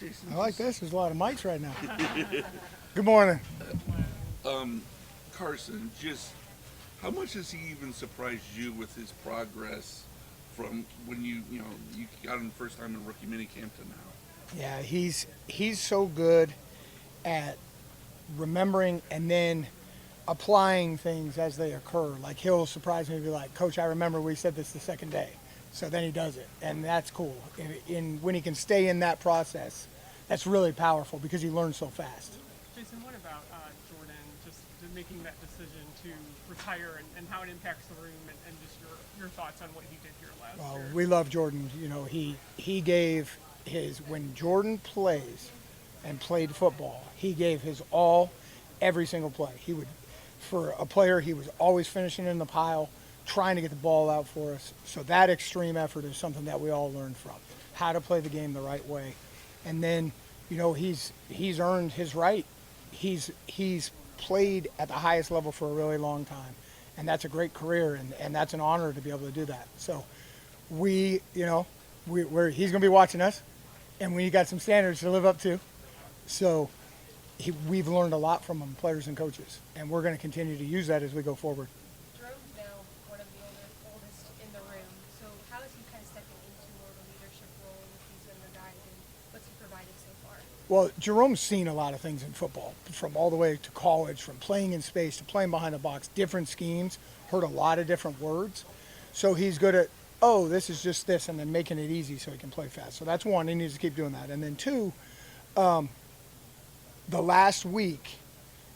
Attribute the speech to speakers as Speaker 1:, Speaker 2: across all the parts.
Speaker 1: Jason.
Speaker 2: I like this. There's a lot of mics right now. Good morning.
Speaker 1: Carson, just how much has he even surprised you with his progress from when you got him the first time in rookie minicamp to now?
Speaker 2: Yeah, he's so good at remembering and then applying things as they occur. Like he'll surprise me and be like, "Coach, I remember we said this the second day." So then he does it, and that's cool. When he can stay in that process, that's really powerful because he learns so fast.
Speaker 3: Jason, what about Jordan just making that decision to retire and how it impacts the room and just your thoughts on what he did here last year?
Speaker 2: We love Jordan. You know, he gave his, when Jordan plays and played football, he gave his all every single play. For a player, he was always finishing in the pile, trying to get the ball out for us. So that extreme effort is something that we all learned from, how to play the game the right way. And then, you know, he's earned his right. He's played at the highest level for a really long time, and that's a great career, and that's an honor to be able to do that. So he's going to be watching us, and we got some standards to live up to. So we've learned a lot from him, players and coaches, and we're going to continue to use that as we go forward.
Speaker 4: Jerome's now one of the oldest in the room. So how is he kind of stepping into more of a leadership role with these younger guys, and what's he provided so far?
Speaker 2: Well, Jerome's seen a lot of things in football, from all the way to college, from playing in space to playing behind the box, different schemes, heard a lot of different words. So he's good at, oh, this is just this, and then making it easy so he can play fast. So that's one, he needs to keep doing that. And then two, the last week,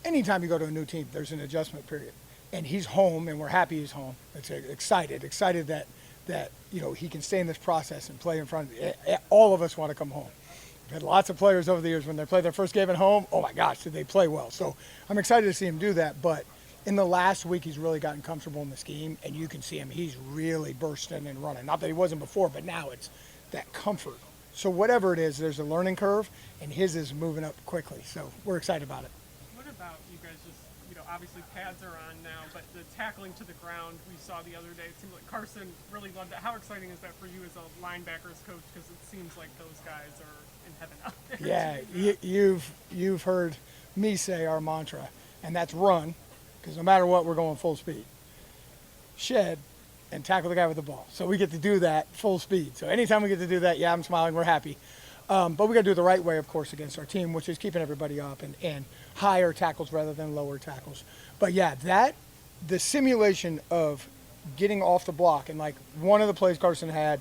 Speaker 2: anytime you go to a new team, there's an adjustment period. And he's home, and we're happy he's home. It's excited that he can stay in this process and play in front of all of us want to come home. We've had lots of players over the years, when they play their first game at home, oh my gosh, did they play well. So I'm excited to see him do that. But in the last week, he's really gotten comfortable in the scheme, and you can see him. He's really bursting and running. Not that he wasn't before, but now it's that comfort. So whatever it is, there's a learning curve, and his is moving up quickly. So we're excited about it.
Speaker 3: What about you guys just, obviously pads are on now, but the tackling to the ground we saw the other day, it seemed like Carson really loved it. How exciting is that for you as a linebackers coach? Because it seems like those guys are in heaven out there.
Speaker 2: Yeah, you've heard me say our mantra, and that's run, because no matter what, we're going full speed. Shed, and tackle the guy with the ball. So we get to do that full speed. So anytime we get to do that, yeah, I'm smiling, we're happy. But we got to do it the right way, of course, against our team, which is keeping everybody up and higher tackles rather than lower tackles. But yeah, the simulation of getting off the block, and like one of the plays Carson had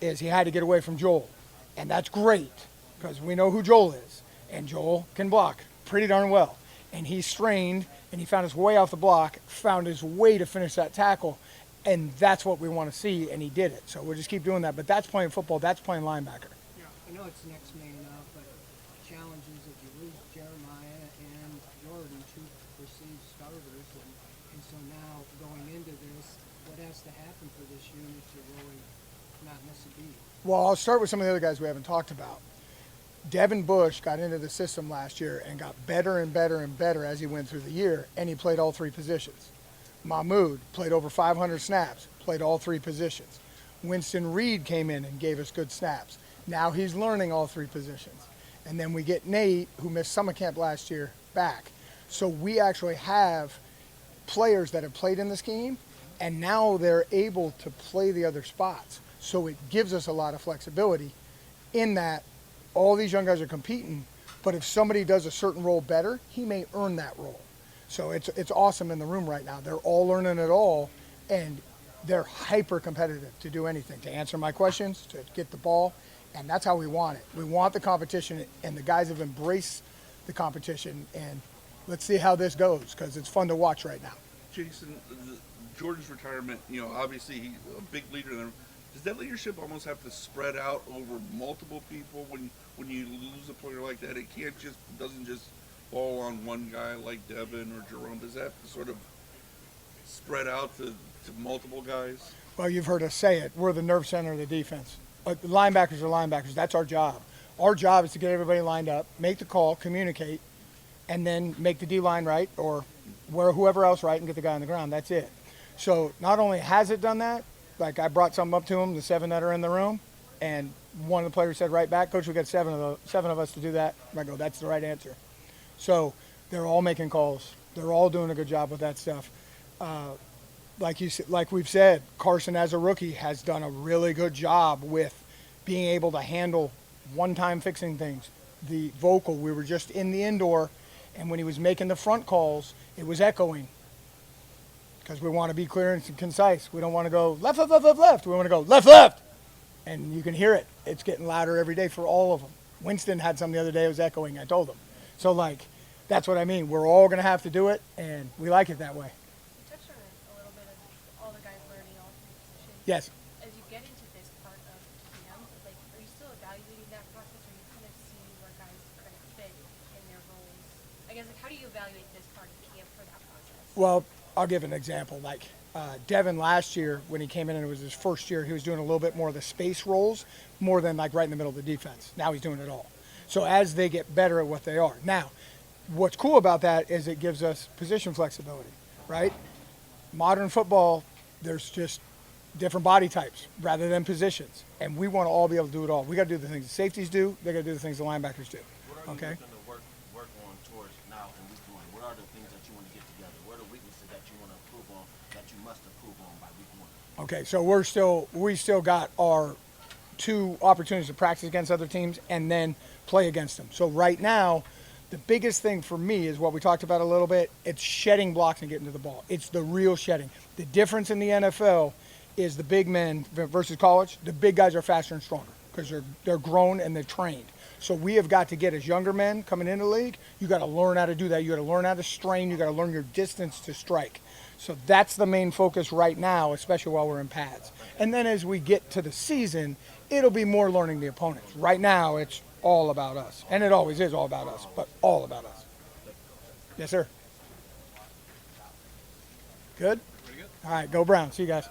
Speaker 2: is he had to get away from Joel. And that's great, because we know who Joel is. And Joel can block pretty darn well. And he strained, and he found his way off the block, found his way to finish that tackle. And that's what we want to see, and he did it. So we'll just keep doing that. But that's playing football. That's playing linebacker.
Speaker 5: Yeah, I know it's next man up, but the challenge is that you lose Jeremiah and Jordan, two perceived starters. And so now, going into this, what has to happen for this unit to really not miss a beat?
Speaker 2: Well, I'll start with some of the other guys we haven't talked about. Devin Bush got into the system last year and got better and better and better as he went through the year, and he played all three positions. Mahmoud played over 500 snaps, played all three positions. Winston Reed came in and gave us good snaps. Now he's learning all three positions. And then we get Nate, who missed summer camp last year, back. So we actually have players that have played in the scheme, and now they're able to play the other spots. So it gives us a lot of flexibility in that all these young guys are competing, but if somebody does a certain role better, he may earn that role. So it's awesome in the room right now. They're all learning it all, and they're hyper competitive to do anything, to answer my questions, to get the ball, and that's how we want it. We want the competition, and the guys have embraced the competition, and let's see how this goes, because it's fun to watch right now.
Speaker 1: Jason, Jordan's retirement, obviously he's a big leader there. Does that leadership almost have to spread out over multiple people when you lose a player like that? It doesn't just fall on one guy like Devin or Jerome. Does that have to sort of spread out to multiple guys?
Speaker 2: Well, you've heard us say it. We're the nerve center of the defense. The linebackers are linebackers. That's our job. Our job is to get everybody lined up, make the call, communicate, and then make the D-line right or whoever else right and get the guy on the ground. That's it. So not only has it done that, like I brought something up to them, the 7 that are in the room, And one of the players said right back, Coach, we got seven of us to do that. I go, that's the right answer. So they're all making calls. They're all doing a good job with that stuff. Like we've said, Carson as a rookie has done a really good job with being able to handle one-time fixing things. The vocal, we were just in the indoor, and when he was making the front calls, it was echoing. Because we want to be clear and concise. We don't want to go left, left, left, left, left. We want to go left, left. And you can hear it. It's getting louder every day for all of them. Winston had some the other day. It was echoing. I told him. So, that's what I mean. We're all going to have to do it, and we like it that way.
Speaker 4: You touched on it a little bit of all the guys learning all three positions.
Speaker 2: Yes.
Speaker 4: As you get into this part of camp, are you still evaluating that process, or you kind of see where guys are going to fit in their roles? I guess, how do you evaluate this part of camp for that process?
Speaker 2: Well, I'll give an example. Devin last year, when he came in and it was his first year, he was doing a little bit more of the space roles, more than right in the middle of the defense. Now he's doing it all. So as they get better at what they are. Now, what's cool about that is it gives us position flexibility, right? Modern football, there's just different body types rather than positions. And we want to all be able to do it all. We got to do the things the safeties do. They got to do the things the linebackers do.
Speaker 6: What are you
Speaker 2: Okay?
Speaker 6: looking to work on towards now in week 1? What are the things that you want to get together? What are the weaknesses that you want to improve on, that you must improve on by week 1?
Speaker 2: Okay, so we still got our 2 opportunities to practice against other teams and then play against them. So right now, the biggest thing for me is what we talked about a little bit. It's shedding blocks and getting to the ball. It's the real shedding. The difference in the NFL is the big men versus college. The big guys are faster and stronger because they're grown and they're trained. So we have got to get as younger men coming into the league. You got to learn how to do that. You got to learn how to strain. You got to learn your distance to strike. So that's the main focus right now, especially while we're in pads. And then as we get to the season, it'll be more learning the opponents. Right now, it's all about us. And it always is all about us, but all about us. Yes, sir. Good?
Speaker 1: Pretty good.
Speaker 2: All right, go Brown. See you guys.